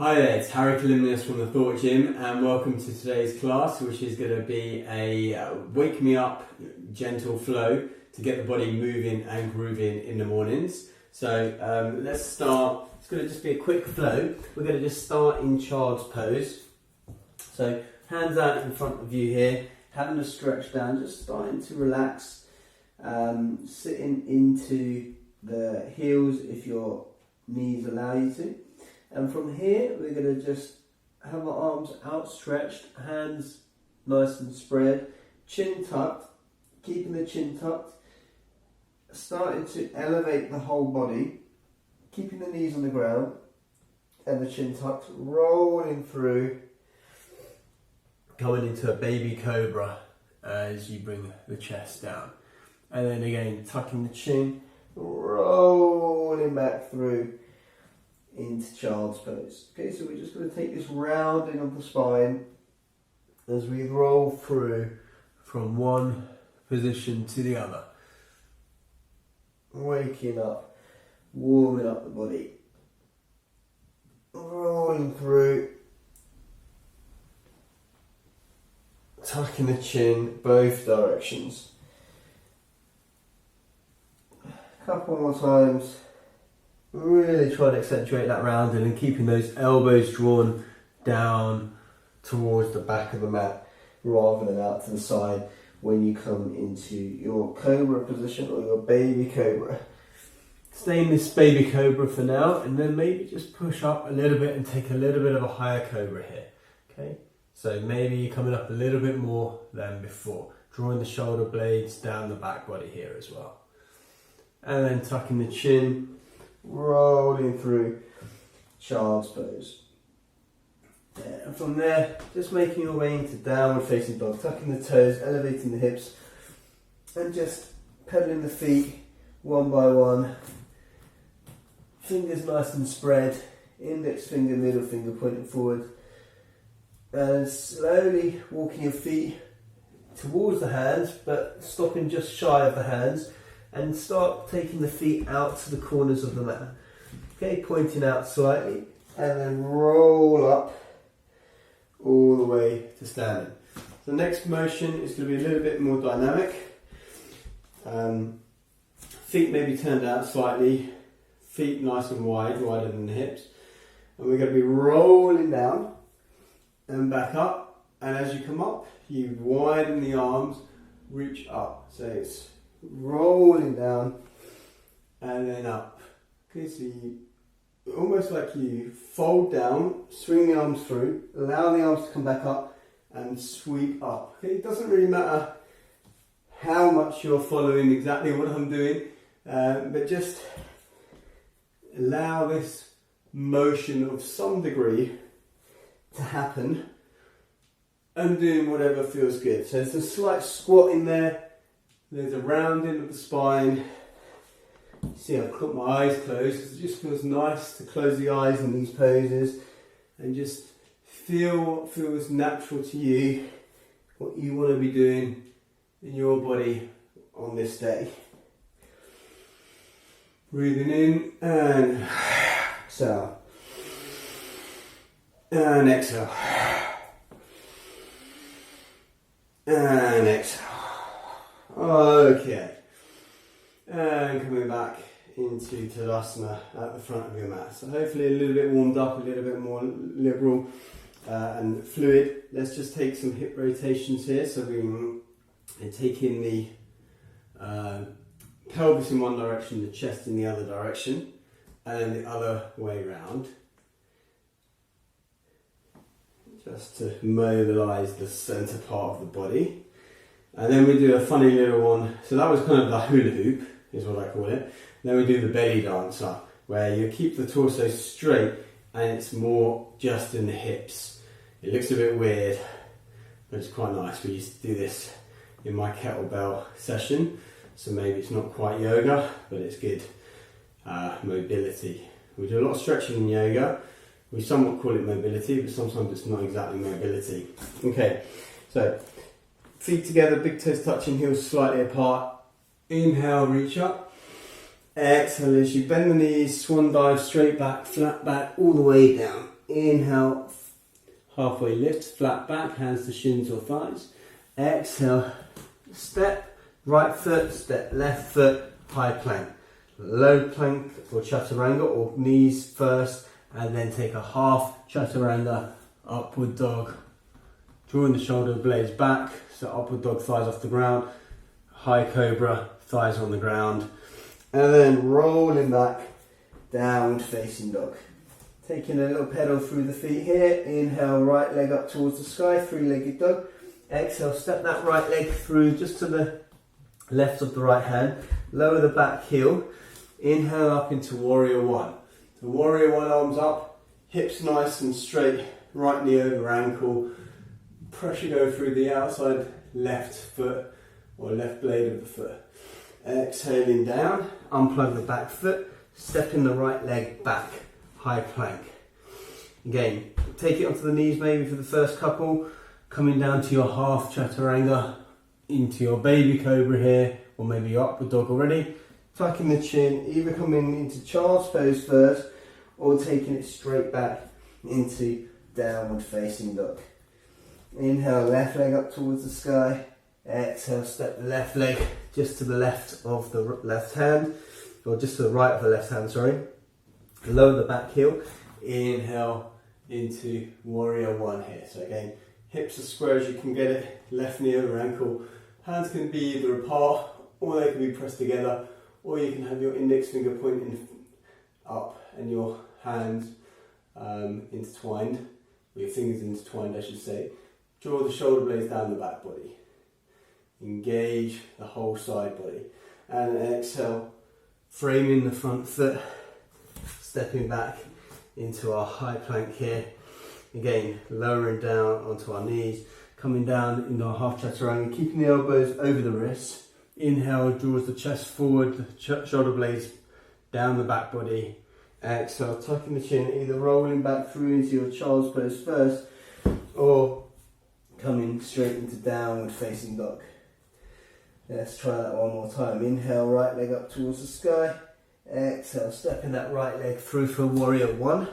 Hi there, it's Kalymnios from the Thought Gym and welcome to today's class, which is going to be a wake me up gentle flow to get the body moving and grooving in the mornings. So let's start. It's going to just be a quick flow. We're going to just start in child's pose. So hands out in front of you here, having a stretch down, just starting to relax, sitting into the heels if your knees allow you to. And from here, we're going to just have our arms outstretched, hands nice and spread, chin tucked, keeping the chin tucked, starting to elevate the whole body, keeping the knees on the ground and the chin tucked, rolling through, coming into a baby cobra as you bring the chest down. And then again, tucking the chin, rolling back through into child's pose. Okay, so we're just going to take this rounding of the spine as we roll through from one position to the other. Waking up, warming up the body, rolling through, tucking the chin both directions. A couple more times. Really try to accentuate that rounding and keeping those elbows drawn down towards the back of the mat rather than out to the side when you come into your Cobra position or your baby Cobra. Stay in this baby Cobra for now and then maybe just push up a little bit and take a little bit of a higher Cobra here. Okay, so maybe you're coming up a little bit more than before, drawing the shoulder blades down the back body here as well. And then tucking the chin, rolling through child's pose. And from there, just making your way into downward facing dog, tucking the toes, elevating the hips, and just pedaling the feet one by one. Fingers nice and spread, index finger, middle finger pointing forward, and slowly walking your feet towards the hands, but stopping just shy of the hands. And start taking the feet out to the corners of the mat. Okay, pointing out slightly, and then roll up all the way to standing. The next motion is going to be a little bit more dynamic. Feet maybe turned out slightly, feet nice and wide, wider than the hips. And we're going to be rolling down and back up. And as you come up, you widen the arms, reach up. So it's rolling down and then up. Okay, so you almost like you fold down, swing the arms through, allow the arms to come back up and sweep up. Okay, it doesn't really matter how much you're following exactly what I'm doing, but just allow this motion of some degree to happen and doing whatever feels good. So there's a slight squat in there. There's a rounding of the spine. You see I've got my eyes closed because it just feels nice to close the eyes in these poses and just feel what feels natural to you, what you want to be doing in your body on this day. Breathing in and exhale. And exhale. And exhale. Okay, and coming back into Tadasana at the front of your mat. So hopefully a little bit warmed up, a little bit more liberal and fluid. Let's just take some hip rotations here. So we're taking the pelvis in one direction, the chest in the other direction, and then the other way round. Just to mobilise the centre part of the body. And then we do a funny little one. So that was kind of the hula hoop, is what I call it. Then we do the belly dancer, where you keep the torso straight and it's more just in the hips. It looks a bit weird, but it's quite nice. We used to do this in my kettlebell session. So maybe it's not quite yoga, but it's good mobility. We do a lot of stretching in yoga. We somewhat call it mobility, but sometimes it's not exactly mobility. Okay, so feet together, big toes touching, heels slightly apart. Inhale, reach up. Exhale as you bend the knees, swan dive, straight back, flat back, all the way down. Inhale, halfway lift, flat back, hands to shins or thighs. Exhale, step, right foot, step, left foot, high plank. Low plank or chaturanga, or knees first, and then take a half chaturanga, upward dog. Drawing the shoulder blades back, so upward dog, thighs off the ground. High cobra, thighs on the ground. And then rolling back, downward facing dog. Taking a little pedal through the feet here. Inhale, right leg up towards the sky, three-legged dog. Exhale, step that right leg through just to the left of the right hand. Lower the back heel. Inhale up into warrior one. So warrior one, arms up, hips nice and straight, right knee over ankle. Pressure go through the outside left foot or left blade of the foot. Exhaling down, unplug the back foot, stepping the right leg back, high plank. Again, take it onto the knees maybe for the first couple, coming down to your half chaturanga, into your baby cobra here, or maybe your upward dog already. Tucking the chin, either coming into child's pose first, or taking it straight back into downward facing dog. Inhale, left leg up towards the sky. Exhale, step the left leg just to the left of the left hand, or just to the right of the left hand, sorry. Lower the back heel. Inhale into warrior one here. So again, hips as square as you can get it, left knee over ankle. Hands can be either apart, or they can be pressed together, or you can have your index finger pointing up and your hands intertwined, or your fingers intertwined I should say. Draw the shoulder blades down the back body. Engage the whole side body. And exhale, framing the front foot, stepping back into our high plank here. Again, lowering down onto our knees, coming down into our half chaturanga, keeping the elbows over the wrists. Inhale, draws the chest forward, the shoulder blades down the back body. Exhale, tucking the chin, either rolling back through into your child's pose first, or coming straight into downward facing dog. Let's try that one more time. Inhale, right leg up towards the sky. Exhale, stepping that right leg through for warrior one.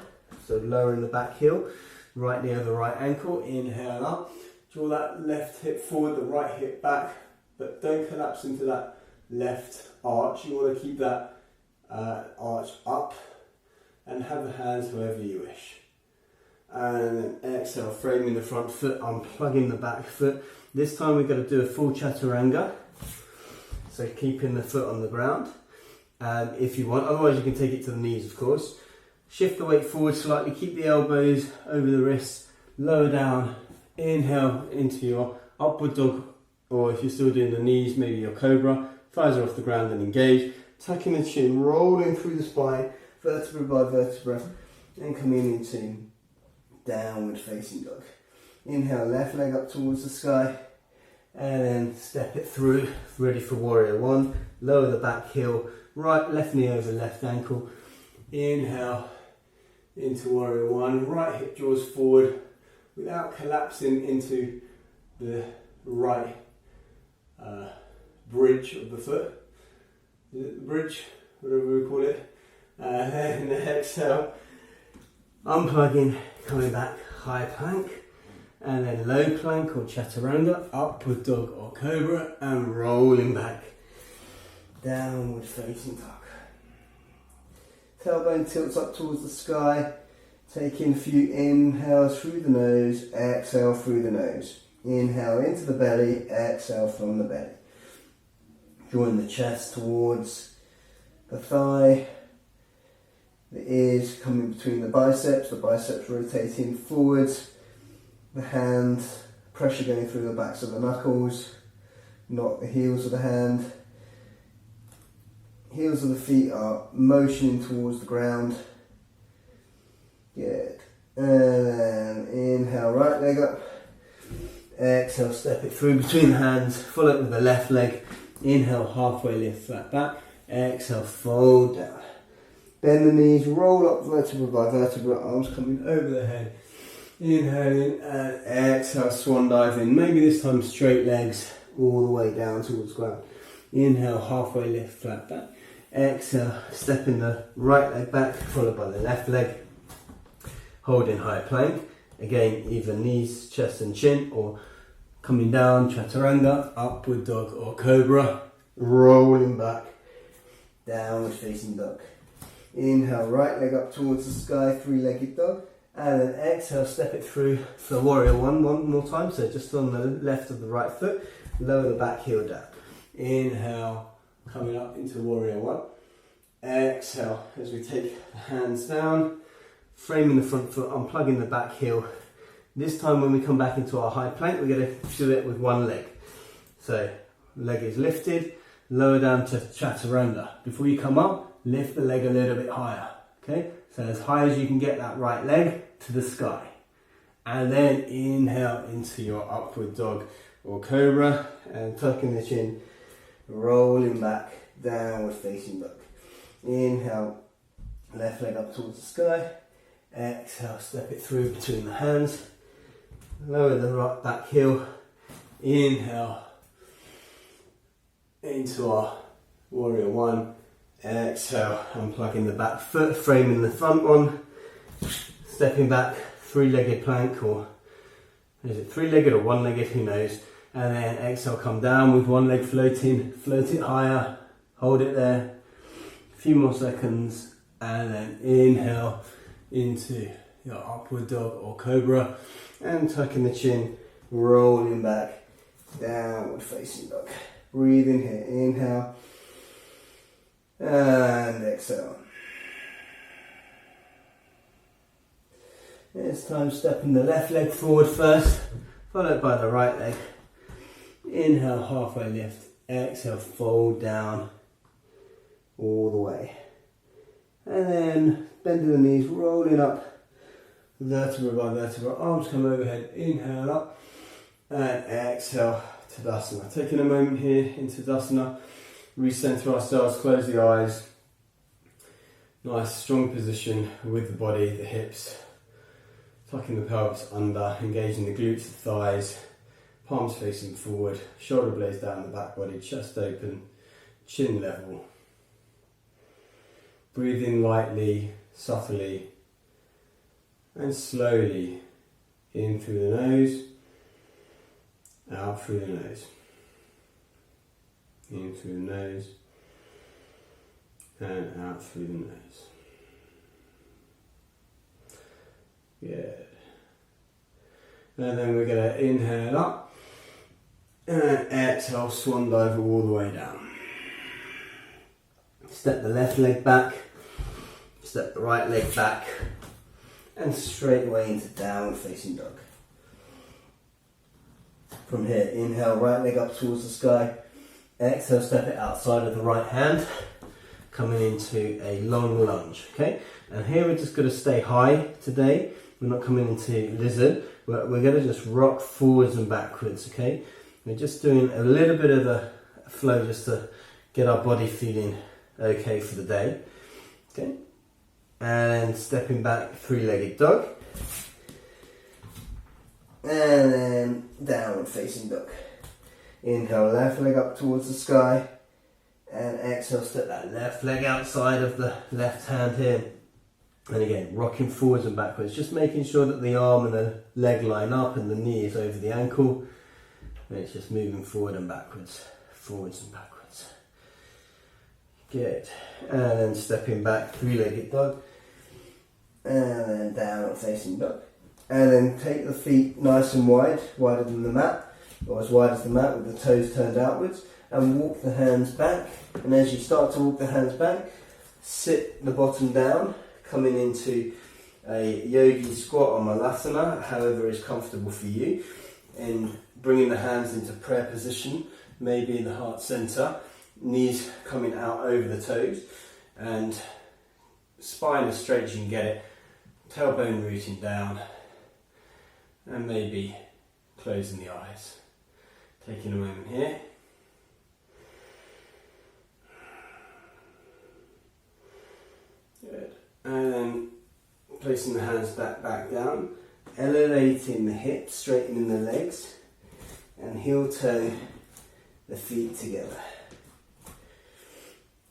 So lowering the back heel, right knee over right ankle. Inhale up. Draw that left hip forward, the right hip back, but don't collapse into that left arch. You want to keep that arch up and have the hands wherever you wish. And then exhale, framing the front foot, unplugging the back foot. This time we're going to do a full chaturanga. So keeping the foot on the ground if you want, otherwise you can take it to the knees of course. Shift the weight forward slightly, keep the elbows over the wrists, lower down, inhale into your upward dog, or if you're still doing the knees, maybe your cobra, thighs are off the ground and engage, tucking the chin, rolling through the spine, vertebra by vertebra, and coming into downward facing dog. Inhale, left leg up towards the sky, and then step it through, ready for warrior one. Lower the back heel, right left knee over left ankle. Inhale into warrior one, right hip draws forward without collapsing into the right bridge of the foot. Is it the bridge? Whatever we call it. And then exhale, unplugging, coming back, high plank, and then low plank or chaturanga, upward dog or cobra, and rolling back, downward facing dog. Tailbone tilts up towards the sky, taking a few inhales through the nose, exhale through the nose. Inhale into the belly, exhale from the belly. Drawing the chest towards the thigh, the ears coming between the biceps rotating forwards, the hand, pressure going through the backs of the knuckles, not the heels of the hand. Heels of the feet are motioning towards the ground. Good. And then inhale, right leg up. Exhale, step it through between the hands, follow it with the left leg. Inhale, halfway lift, flat back. Exhale, fold down. Bend the knees, roll up vertebra by vertebra, arms coming over the head. Inhaling and exhale, swan dive in. Maybe this time straight legs all the way down towards ground. Inhale, halfway lift, flat back. Exhale, stepping the right leg back, followed by the left leg. holding high plank. Again, either knees, chest and chin, or coming down, Chaturanga, upward dog or Cobra, rolling back, downward facing dog. Inhale, right leg up towards the sky, three-legged dog. And then exhale, step it through for warrior one more time. So just on the left of the right foot, lower the back heel down. Inhale, coming up into warrior one. Exhale, as we take the hands down, framing the front foot, unplugging the back heel. This time when we come back into our high plank, we're going to do it with one leg. So, leg is lifted, lower down to Chaturanga. Before you come up, lift the leg a little bit higher. Okay, so as high as you can get that right leg to the sky. And then inhale into your upward dog or Cobra, and tucking the chin, rolling back, downward facing dog. Inhale, left leg up towards the sky. Exhale, step it through between the hands. Lower the right back heel. Inhale into our warrior one. Exhale, unplugging the back foot, framing the front one. Stepping back, three-legged plank, or is it three-legged or one-legged, who knows. And then exhale, come down with one leg floating, float it higher, hold it there. A few more seconds, and then inhale into your upward dog or Cobra, and tucking the chin, rolling back, downward facing dog. Breathe in here, inhale, and exhale. This time stepping the left leg forward first, followed by the right leg. Inhale, halfway lift, exhale, fold down all the way. And then bending the knees, rolling up, vertebra by vertebra, arms come overhead, inhale up, and exhale, Tadasana. Taking a moment here in Tadasana, recenter ourselves, close the eyes. Nice strong position with the body, the hips, tucking the pelvis under, engaging the glutes, the thighs, palms facing forward, shoulder blades down the back body, chest open, chin level. Breathe in lightly, subtly, and slowly in through the nose, out through the nose, in through the nose, and out through the nose. Good. And then we're going to inhale up and exhale, swan dive all the way down. Step the left leg back, step the right leg back, and straight away into downward facing dog. From here, inhale, right leg up towards the sky. Exhale, step it outside of the right hand, coming into a long lunge, okay? And here we're just going to stay high today. We're not coming into lizard. We're going to just rock forwards and backwards, okay? We're just doing a little bit of a flow just to get our body feeling okay for the day, okay? And stepping back, three-legged dog. And then downward facing dog. Inhale, left leg up towards the sky. And exhale, step that left leg outside of the left hand here. And again, rocking forwards and backwards, just making sure that the arm and the leg line up and the knee is over the ankle. And it's just moving forward and backwards, forwards and backwards. Good. And then stepping back, three-legged dog. And then downward facing dog. And then take the feet nice and wide, wider than the mat, or as wide as the mat with the toes turned outwards. And walk the hands back. And as you start to walk the hands back, sit the bottom down, coming into a Yogi Squat or Tadasana, however is comfortable for you, and bringing the hands into prayer position, maybe in the heart center, knees coming out over the toes, and spine as straight as you can get it, tailbone rooting down, and maybe closing the eyes. Taking a moment here. Good. And then placing the hands back down, elevating the hips, straightening the legs, and heel toe the feet together.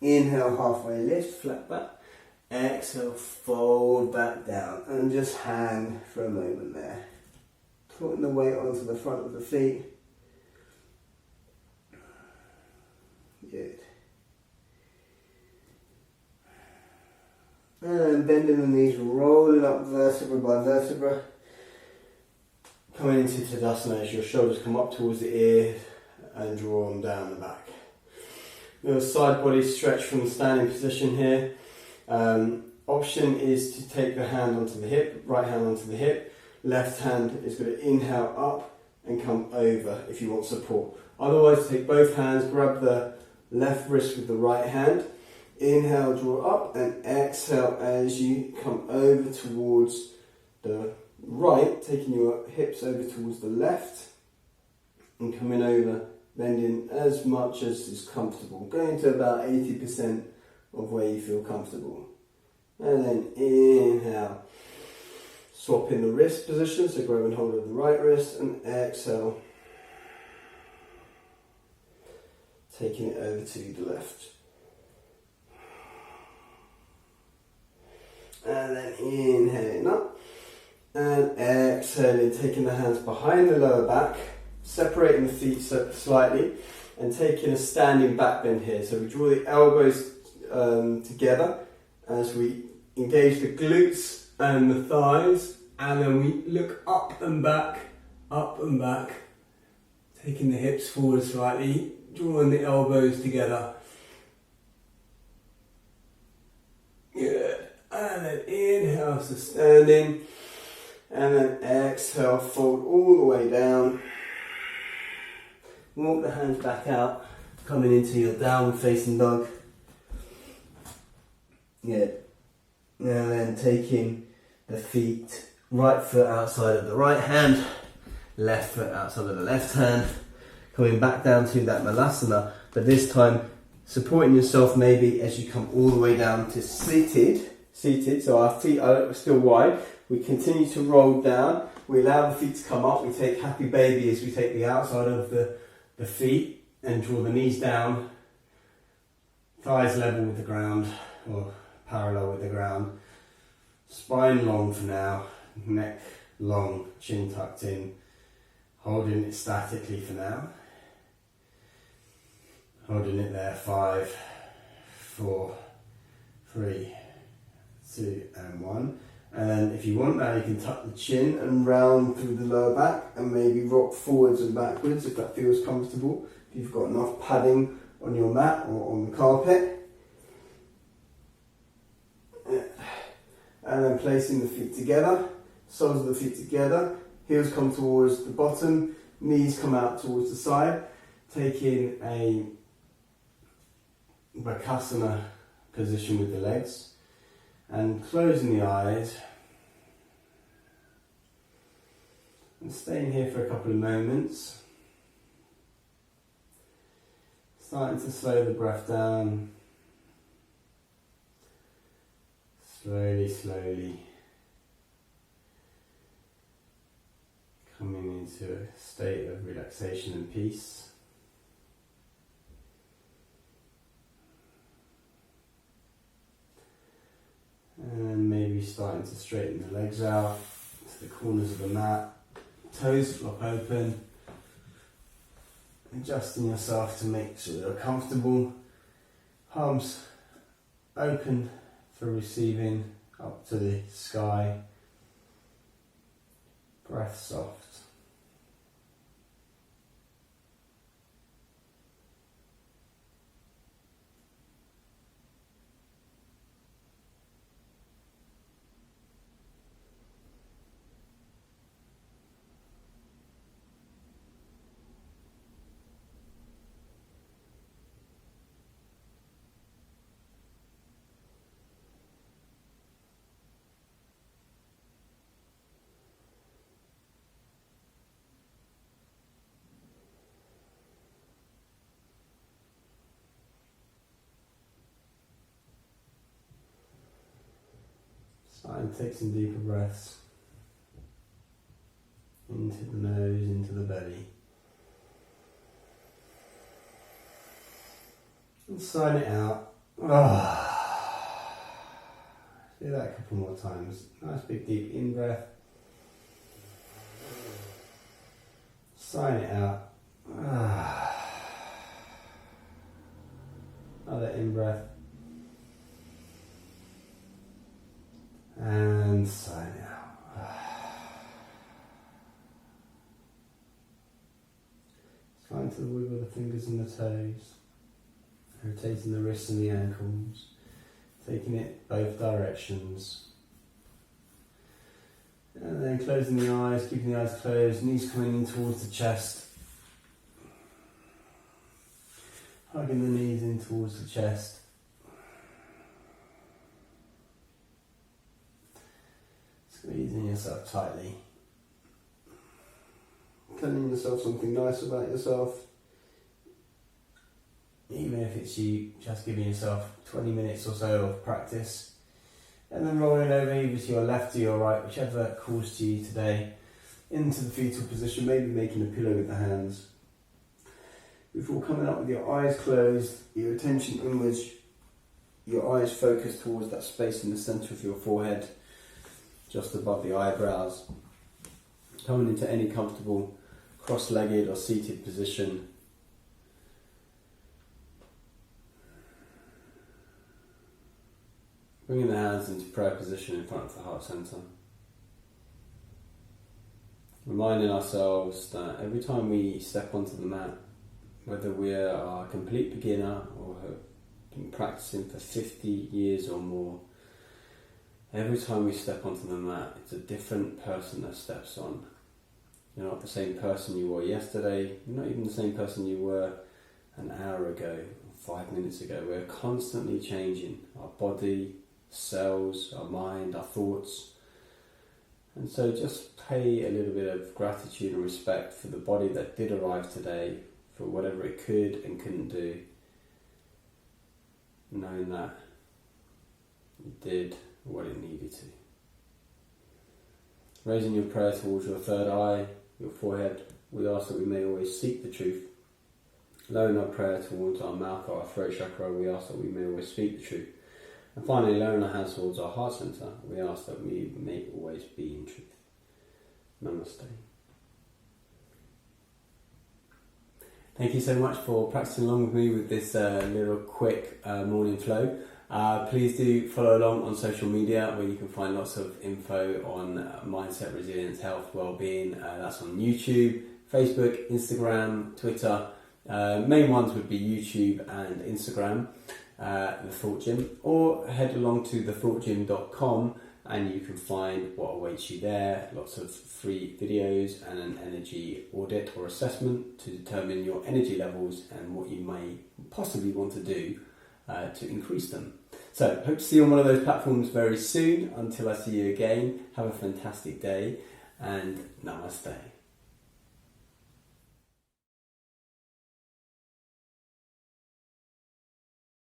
Inhale, halfway lift, flat back. Exhale, fold back down and just hang for a moment there. Putting the weight onto the front of the feet. Good. And bending the knees, rolling up vertebra by vertebra. Coming into Tadasana as your shoulders come up towards the ears and draw them down the back. Your side body stretch from the standing position here. Option is to take the hand onto the hip, right hand onto the hip. Left hand is going to inhale up and come over if you want support. Otherwise, take both hands, grab the left wrist with the right hand. Inhale, draw up, and exhale as you come over towards the right, taking your hips over towards the left and coming over, bending as much as is comfortable. Going to about 80% of where you feel comfortable. And then inhale, swapping the wrist position, so grabbing hold of the right wrist, and exhale, taking it over to the left. And then inhaling up, and exhaling, taking the hands behind the lower back, separating the feet slightly, and taking a standing back bend here. So we draw the elbows together as we engage the glutes and the thighs, and then we look up and back, taking the hips forward slightly, drawing the elbows together. Good. And then inhale, so standing, and then exhale, fold all the way down. Walk the hands back out, coming into your downward facing dog. Good. And then taking the feet, right foot outside of the right hand, left foot outside of the left hand, coming back down to that Malasana, but this time supporting yourself maybe as you come all the way down to seated, so our feet are still wide. We continue to roll down, we allow the feet to come up, we take happy baby as we take the outside of the feet and draw the knees down, thighs level with the ground or parallel with the ground, spine long for now, neck long, chin tucked in, holding it statically for now, holding it there, 5, 4, 3, 2 and 1. And then if you want now, you can tuck the chin and round through the lower back and maybe rock forwards and backwards if that feels comfortable, if you've got enough padding on your mat or on the carpet. And then placing the feet together, soles of the feet together, heels come towards the bottom, knees come out towards the side, taking a Bakasana position with the legs, and closing the eyes, and staying here for a couple of moments, starting to slow the breath down. Slowly coming into a state of relaxation and peace. And maybe starting to straighten the legs out to the corners of the mat, toes flop open, adjusting yourself to make sure you're comfortable, palms open for receiving up to the sky, breath soft. And take some deeper breaths into the nose, into the belly. And sign it out. Do that a couple more times. Nice big deep in breath. Sign it out. Another in breath. And sign it out. It's fine to wiggle the fingers and the toes. Rotating the wrists and the ankles. Taking it both directions. And then closing the eyes, keeping the eyes closed, knees coming in towards the chest. Hugging the knees in towards the chest. Squeezing yourself tightly. Telling yourself something nice about yourself. Even if it's you just giving yourself 20 minutes or so of practice. And then rolling over either to your left or your right, whichever calls to you today, into the fetal position, maybe making a pillow with the hands. Before coming up with your eyes closed, your attention inwards, your eyes focused towards that space in the centre of your forehead, just above the eyebrows. Coming into any comfortable cross-legged or seated position. Bringing the hands into prayer position in front of the heart centre. Reminding ourselves that every time we step onto the mat, whether we are a complete beginner or have been practicing for 50 years or more, every time we step onto the mat, it's a different person that steps on. You're not the same person you were yesterday, you're not even the same person you were an hour ago, 5 minutes ago. We're constantly changing our body, cells, our mind, our thoughts. And so just pay a little bit of gratitude and respect for the body that did arrive today, for whatever it could and couldn't do, knowing that it did what it needed to. Raising your prayer towards your third eye, your forehead, we ask that we may always seek the truth. Lowering our prayer towards our mouth or our throat chakra, we ask that we may always speak the truth. And finally, lowering our hands towards our heart centre, we ask that we may always be in truth. Namaste. Thank you so much for practicing along with me with this little quick morning flow. Please do follow along on social media where you can find lots of info on mindset, resilience, health, well-being. That's on YouTube, Facebook, Instagram, Twitter. Main ones would be YouTube and Instagram. The Thought Gym, or head along to thethoughtgym.com and you can find what awaits you there, lots of free videos and an energy audit or assessment to determine your energy levels and what you may possibly want to do to increase them. So hope to see you on one of those platforms very soon. Until I see you again, have a fantastic day and namaste.